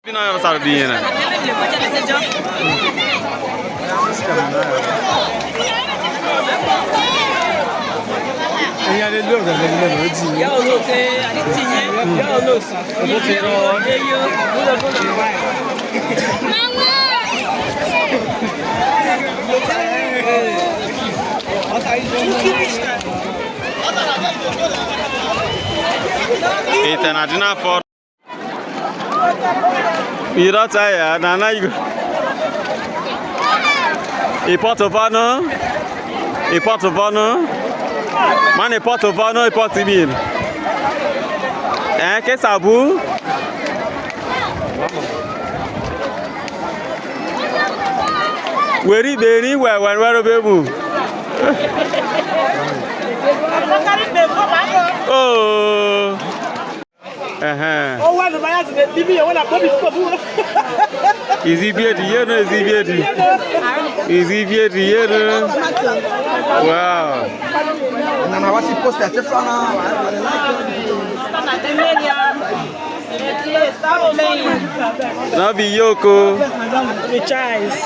Pina sardina. Il y a les deux, il y a International for Irata Nana e portovano ma ne portovano e portimir che sabu weri beri wero bebu oh Easy beauty, wow. Nana wasi post ya tefana. Nabi Yoko. The choice.